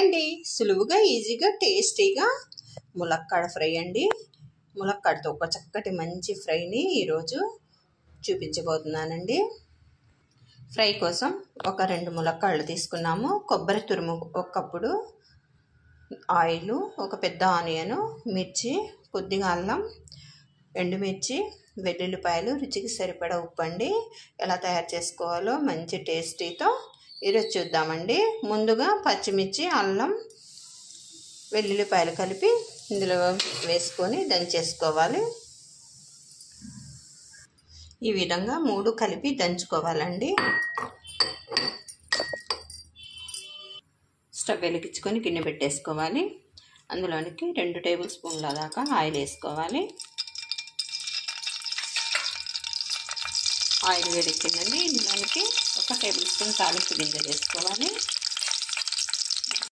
అండి, సులువుగా ఈజీగా టేస్టీగా ములక్కాడ ఫ్రై అండి. ములక్కాడతో ఒక చక్కటి మంచి ఫ్రైని ఈరోజు చూపించబోతున్నానండి. ఫ్రై కోసం ఒక 2 ములక్కాడలు తీసుకున్నాము. కొబ్బరి తురుము 1 కప్పుడు, ఆయిల్, ఒక పెద్ద ఆనియన్, మిర్చి, కొద్దిగా అల్లం, ఎండుమిర్చి, వెల్లుల్లిపాయలు, రుచికి సరిపడా ఉప్పు అండి. ఎలా తయారు చేసుకోవాలో మంచి టేస్టీతో ఈరోజు చూద్దామండి. ముందుగా పచ్చిమిర్చి, అల్లం, వెల్లుల్లిపాయలు కలిపి ఇందులో వేసుకొని దంచేసుకోవాలి. ఈ విధంగా 3 కలిపి దంచుకోవాలండి. స్టవ్ వెలిగించుకొని గిన్నె పెట్టేసుకోవాలి. అందులోనికి 2 టేబుల్ స్పూన్ల దాకా ఆయిల్ వేసుకోవాలి. ఆయిల్ వేడెక్కిందండి. ఇందులోనికి 1 టేబుల్ స్పూన్ తాలింపు గింజలు వేసుకోవాలి.